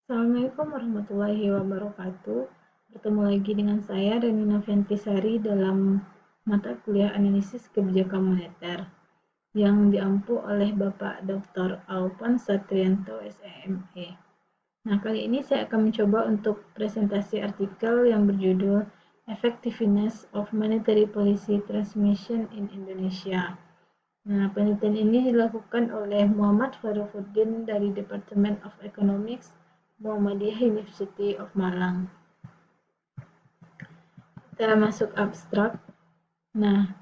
Assalamualaikum warahmatullahi wabarakatuh. Bertemu lagi dengan saya Reni Noviantisari dalam mata kuliah analisis kebijakan moneter yang diampu oleh Bapak Dr. Alpan Satrianto SME. Nah, kali ini saya akan mencoba untuk presentasi artikel yang berjudul Effectiveness of Monetary Policy Transmission in Indonesia. Nah, penelitian ini dilakukan oleh Muhammad Farufuddin dari Department of Economics Muhammadiyah University of Malang. Kita masuk abstrak. Nah,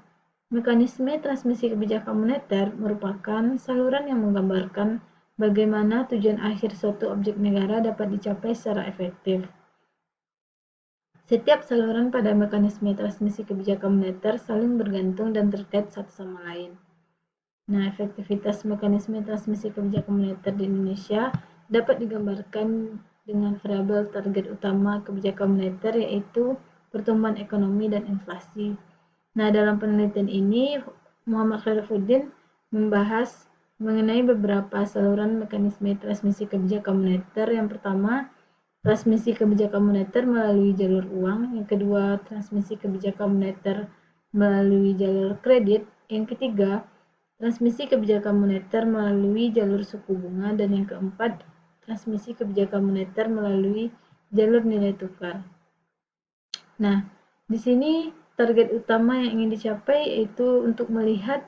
mekanisme transmisi kebijakan moneter merupakan saluran yang menggambarkan bagaimana tujuan akhir suatu objek negara dapat dicapai secara efektif. Setiap saluran pada mekanisme transmisi kebijakan moneter saling bergantung dan terkait satu sama lain. Nah, efektivitas mekanisme transmisi kebijakan moneter di Indonesia dapat digambarkan dengan variabel target utama kebijakan moneter, yaitu pertumbuhan ekonomi dan inflasi. Nah, dalam penelitian ini, Muhammad Khairuddin membahas mengenai beberapa saluran mekanisme transmisi kebijakan moneter. Yang pertama, transmisi kebijakan moneter melalui jalur uang. Yang kedua, transmisi kebijakan moneter melalui jalur kredit. Yang ketiga, transmisi kebijakan moneter melalui jalur suku bunga. Dan yang keempat, transmisi kebijakan moneter melalui jalur nilai tukar. Nah, di sini target utama yang ingin dicapai yaitu untuk melihat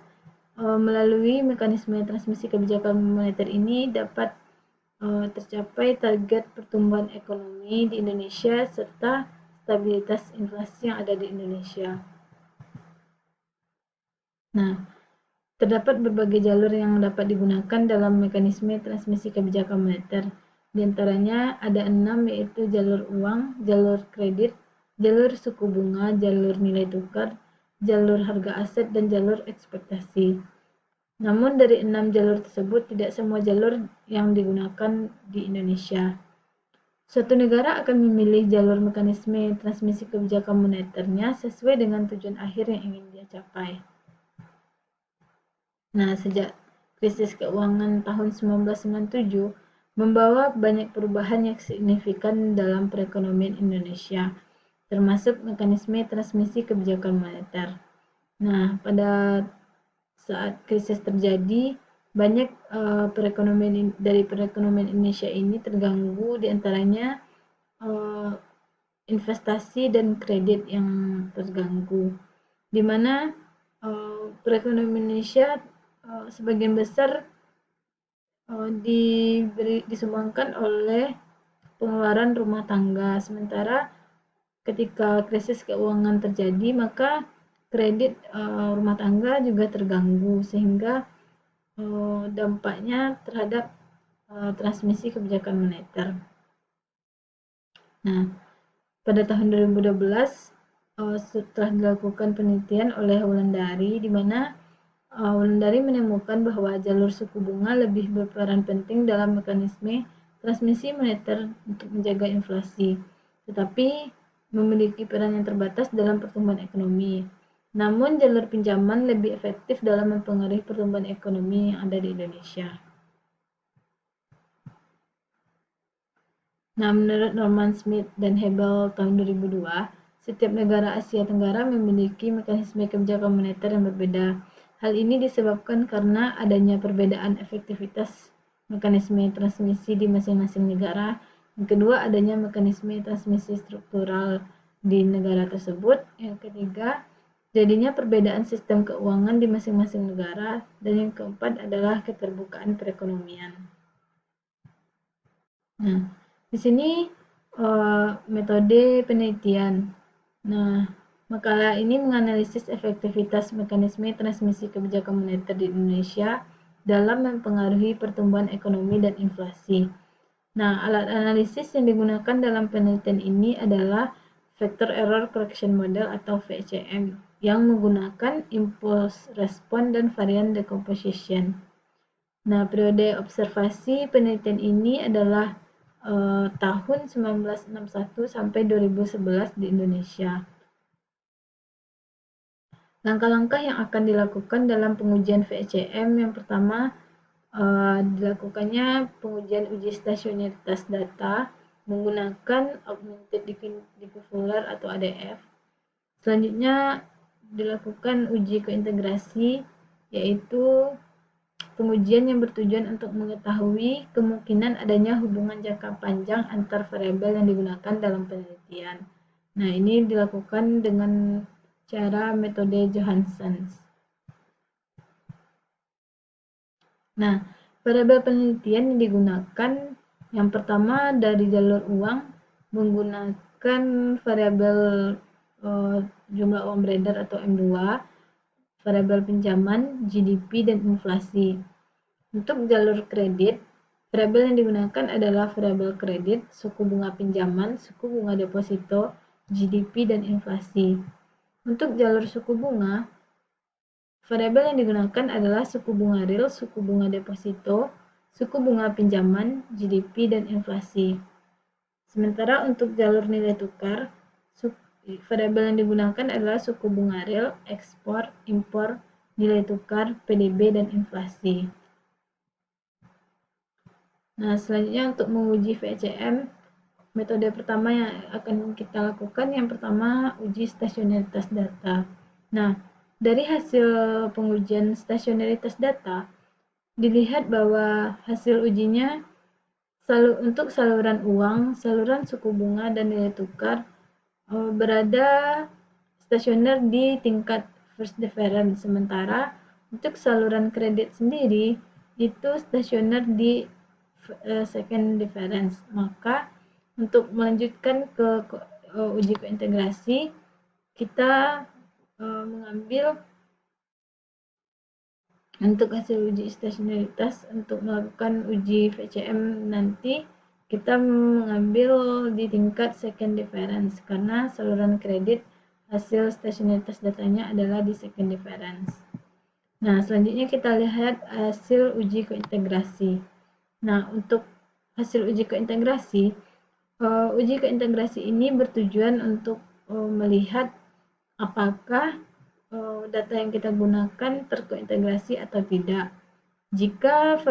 melalui mekanisme transmisi kebijakan moneter ini dapat tercapai target pertumbuhan ekonomi di Indonesia serta stabilitas inflasi yang ada di Indonesia. Nah, terdapat berbagai jalur yang dapat digunakan dalam mekanisme transmisi kebijakan moneter. Di antaranya ada 6, yaitu jalur uang, jalur kredit, jalur suku bunga, jalur nilai tukar, jalur harga aset, dan jalur ekspektasi. Namun dari 6 jalur tersebut tidak semua jalur yang digunakan di Indonesia. Suatu negara akan memilih jalur mekanisme transmisi kebijakan moneternya sesuai dengan tujuan akhir yang ingin dia capai. Nah, sejak krisis keuangan tahun 1997 membawa banyak perubahan yang signifikan dalam perekonomian Indonesia, termasuk mekanisme transmisi kebijakan moneter. Nah, pada saat krisis terjadi, banyak perekonomian Indonesia ini terganggu, diantaranya investasi dan kredit yang terganggu, di mana perekonomian Indonesia sebagian besar disumbangkan oleh pengeluaran rumah tangga. Sementara ketika krisis keuangan terjadi, maka kredit rumah tangga juga terganggu, sehingga dampaknya terhadap transmisi kebijakan moneter. Nah, pada tahun 2012 setelah dilakukan penelitian oleh Wulandari, di mana Wulandari menemukan bahwa jalur suku bunga lebih berperan penting dalam mekanisme transmisi moneter untuk menjaga inflasi, tetapi memiliki peran yang terbatas dalam pertumbuhan ekonomi. Namun jalur pinjaman lebih efektif dalam mempengaruhi pertumbuhan ekonomi yang ada di Indonesia. Nah, menurut Norman Smith dan Hebel tahun 2002, setiap negara Asia Tenggara memiliki mekanisme kebijakan moneter yang berbeda. Hal ini disebabkan karena adanya perbedaan efektivitas mekanisme transmisi di masing-masing negara. Yang kedua, adanya mekanisme transmisi struktural di negara tersebut. Yang ketiga, jadinya perbedaan sistem keuangan di masing-masing negara. Dan yang keempat adalah keterbukaan perekonomian. Nah, di sini metode penelitian. Nah, makalah ini menganalisis efektivitas mekanisme transmisi kebijakan moneter di Indonesia dalam mempengaruhi pertumbuhan ekonomi dan inflasi. Nah, alat analisis yang digunakan dalam penelitian ini adalah Vector Error Correction Model atau VCM yang menggunakan impulse response dan varian decomposition. Nah, periode observasi penelitian ini adalah tahun 1961 sampai 2011 di Indonesia. Langkah-langkah yang akan dilakukan dalam pengujian VCM yang pertama, dilakukannya pengujian uji stasionaritas data menggunakan Augmented Diffuller atau ADF. Selanjutnya dilakukan uji kointegrasi, yaitu pengujian yang bertujuan untuk mengetahui kemungkinan adanya hubungan jangka panjang antar variabel yang digunakan dalam penelitian. Nah, ini dilakukan dengan cara metode Johansson. Nah, variabel penelitian yang digunakan yang pertama dari jalur uang menggunakan variabel jumlah uang beredar atau M2, variabel pinjaman, GDP, dan inflasi. Untuk jalur kredit, variabel yang digunakan adalah variabel kredit, suku bunga pinjaman, suku bunga deposito, GDP, dan inflasi. Untuk jalur suku bunga, variabel yang digunakan adalah suku bunga real, suku bunga deposito, suku bunga pinjaman, GDP, dan inflasi. Sementara untuk jalur nilai tukar, variabel yang digunakan adalah suku bunga real, ekspor, impor, nilai tukar, PDB, dan inflasi. Nah, selanjutnya untuk menguji VCM, metode pertama yang akan kita lakukan yang pertama uji stasionaritas data. Nah, dari hasil pengujian stasionaritas data, dilihat bahwa hasil ujinya untuk saluran uang, saluran suku bunga, dan nilai tukar berada stasioner di tingkat first difference, sementara untuk saluran kredit sendiri itu stasioner di second difference. Maka untuk melanjutkan ke uji kointegrasi, kita mengambil untuk hasil uji stasionaritas untuk melakukan uji VCM nanti kita mengambil di tingkat second difference karena saluran kredit hasil stasionaritas datanya adalah di second difference. Nah, selanjutnya kita lihat hasil uji kointegrasi. Nah, untuk hasil uji kointegrasi ini bertujuan untuk melihat apakah data yang kita gunakan terkointegrasi atau tidak. Jika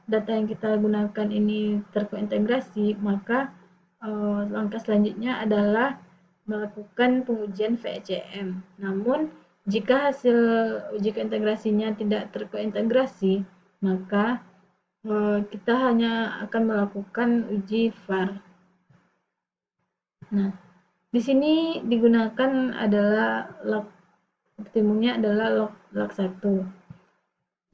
data yang kita gunakan ini terkointegrasi, maka langkah selanjutnya adalah melakukan pengujian VCM. Namun, jika hasil uji kointegrasinya tidak terkointegrasi, maka kita hanya akan melakukan uji VAR. Nah, di sini digunakan adalah optimumnya adalah log 1.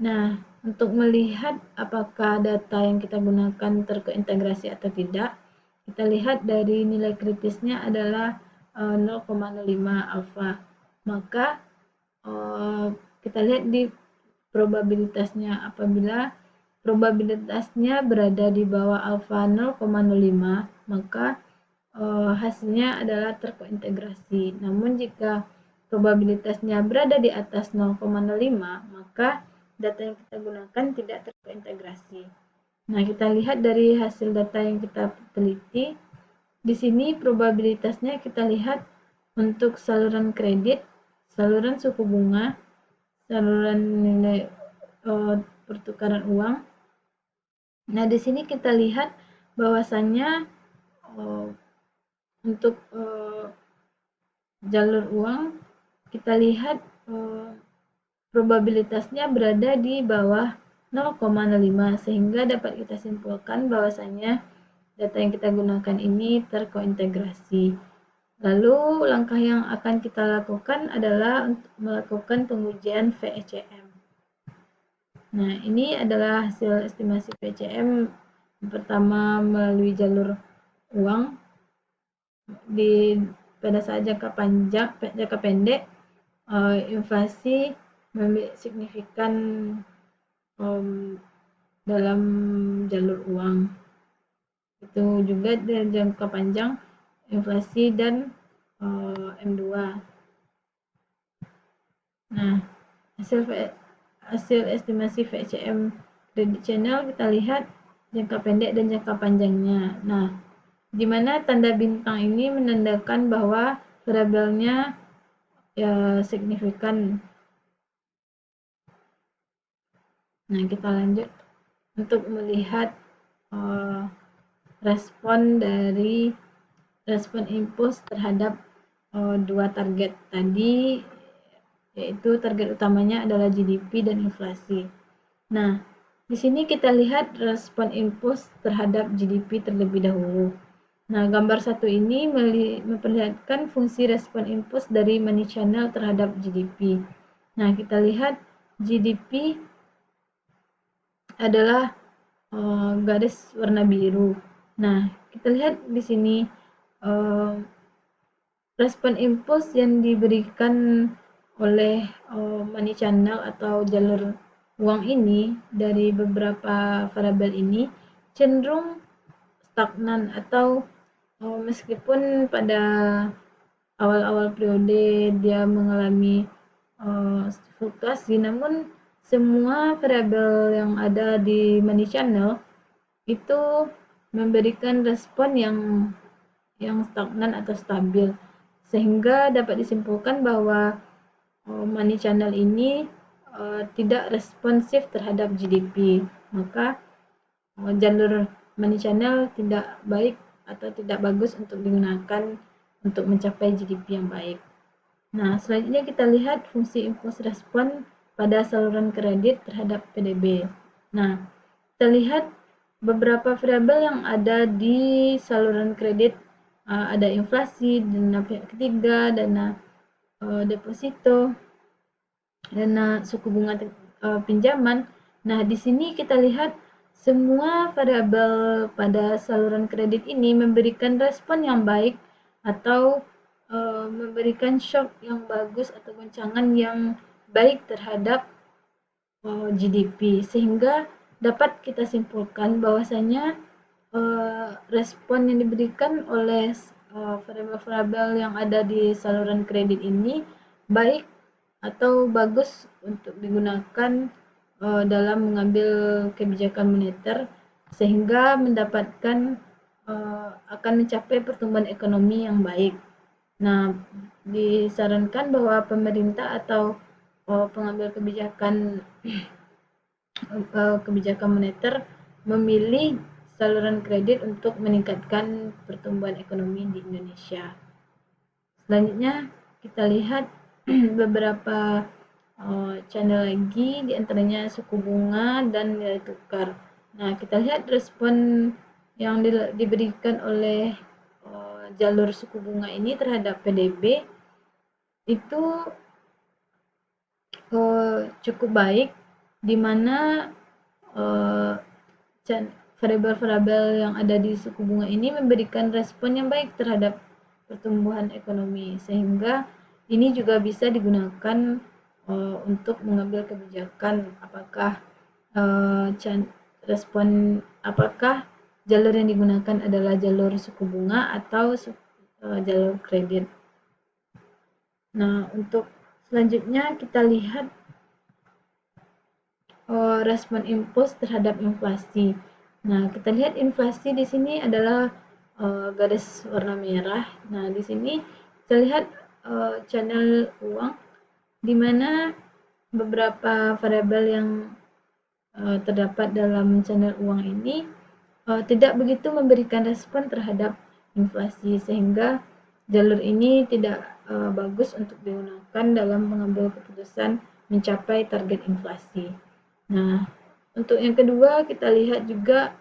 Nah, untuk melihat apakah data yang kita gunakan terkointegrasi atau tidak, kita lihat dari nilai kritisnya adalah 0,05 alfa. Maka kita lihat di probabilitasnya, apabila probabilitasnya berada di bawah alfa 0,05, maka hasilnya adalah terkointegrasi. Namun jika probabilitasnya berada di atas 0,05, maka data yang kita gunakan tidak terkointegrasi. Nah, kita lihat dari hasil data yang kita teliti. Di sini probabilitasnya kita lihat untuk saluran kredit, saluran suku bunga, saluran nilai pertukaran uang. Nah, di sini kita lihat bahwasannya untuk jalur uang kita lihat probabilitasnya berada di bawah 0,05 sehingga dapat kita simpulkan bahwasannya data yang kita gunakan ini terkointegrasi. Lalu langkah yang akan kita lakukan adalah untuk melakukan pengujian VCM. Nah, ini adalah hasil estimasi VCM pertama melalui jalur uang pada saat jangka pendek inflasi signifikan dalam jalur uang. Itu juga dari jangka panjang inflasi dan M2. Nah, hasil estimasi VCM credit channel kita lihat jangka pendek dan jangka panjangnya. Nah, di mana tanda bintang ini menandakan bahwa variabelnya signifikan. Nah, kita lanjut. untuk melihat respon impuls terhadap dua target tadi, yaitu target utamanya adalah GDP dan inflasi. Nah, di sini kita lihat respon impuls terhadap GDP terlebih dahulu. Nah, gambar satu ini memperlihatkan fungsi respon impuls dari money channel terhadap GDP. Nah, kita lihat GDP adalah garis warna biru. Nah, kita lihat di sini respon impuls yang diberikan oleh money channel atau jalur uang ini dari beberapa variabel ini cenderung stagnan atau meskipun pada awal-awal periode dia mengalami fluktuasi, namun semua variabel yang ada di money channel itu memberikan respon yang stagnan atau stabil, sehingga dapat disimpulkan bahwa money channel ini tidak responsif terhadap GDP. Maka jalur money channel tidak baik atau tidak bagus untuk digunakan untuk mencapai GDP yang baik. Nah, selanjutnya kita lihat fungsi impuls respon pada saluran kredit terhadap PDB. Nah, kita lihat beberapa variabel yang ada di saluran kredit, ada inflasi, dana pihak ketiga, dana deposito, dana suku bunga pinjaman. Nah, di sini kita lihat semua variabel pada saluran kredit ini memberikan respon yang baik atau memberikan shock yang bagus atau goncangan yang baik terhadap GDP, sehingga dapat kita simpulkan bahwasanya respon yang diberikan oleh variabel-variabel yang ada di saluran kredit ini baik atau bagus untuk digunakan dalam mengambil kebijakan moneter, sehingga mendapatkan akan mencapai pertumbuhan ekonomi yang baik. Nah, disarankan bahwa pemerintah atau pengambil kebijakan moneter memilih saluran kredit untuk meningkatkan pertumbuhan ekonomi di Indonesia. Selanjutnya kita lihat beberapa channel lagi, diantaranya suku bunga dan nilai tukar. Nah, kita lihat respon yang diberikan oleh jalur suku bunga ini terhadap PDB itu cukup baik, di mana variabel-variabel yang ada di suku bunga ini memberikan respon yang baik terhadap pertumbuhan ekonomi, sehingga ini juga bisa digunakan untuk mengambil kebijakan apakah jalur yang digunakan adalah jalur suku bunga atau jalur kredit. Nah, untuk selanjutnya kita lihat respon impuls terhadap inflasi. Nah, kita lihat inflasi di sini adalah garis warna merah. Nah, di sini kita lihat channel uang, di mana beberapa variabel yang terdapat dalam channel uang ini tidak begitu memberikan respon terhadap inflasi, sehingga jalur ini tidak bagus untuk digunakan dalam mengambil keputusan mencapai target inflasi. Nah, untuk yang kedua kita lihat juga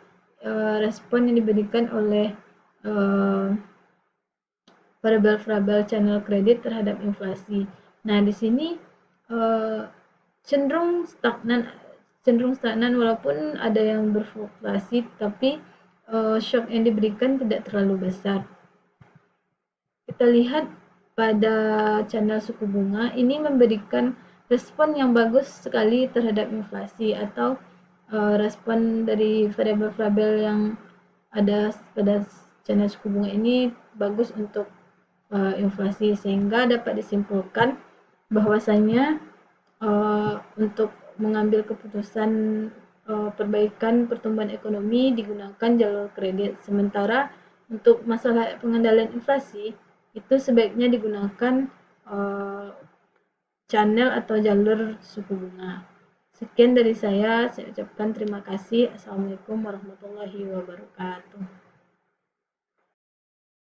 respon yang diberikan oleh variabel-variabel channel kredit terhadap inflasi. Nah, di sini cenderung stagnan walaupun ada yang berfluktuasi, tapi shock yang diberikan tidak terlalu besar. Kita lihat pada channel suku bunga ini memberikan respon yang bagus sekali terhadap inflasi, atau respon dari variabel-variabel yang ada pada channel suku bunga ini bagus untuk inflasi, sehingga dapat disimpulkan bahwasanya untuk mengambil keputusan perbaikan pertumbuhan ekonomi digunakan jalur kredit, sementara untuk masalah pengendalian inflasi itu sebaiknya digunakan channel atau jalur suku bunga. Sekian dari saya ucapkan terima kasih. Assalamualaikum warahmatullahi wabarakatuh.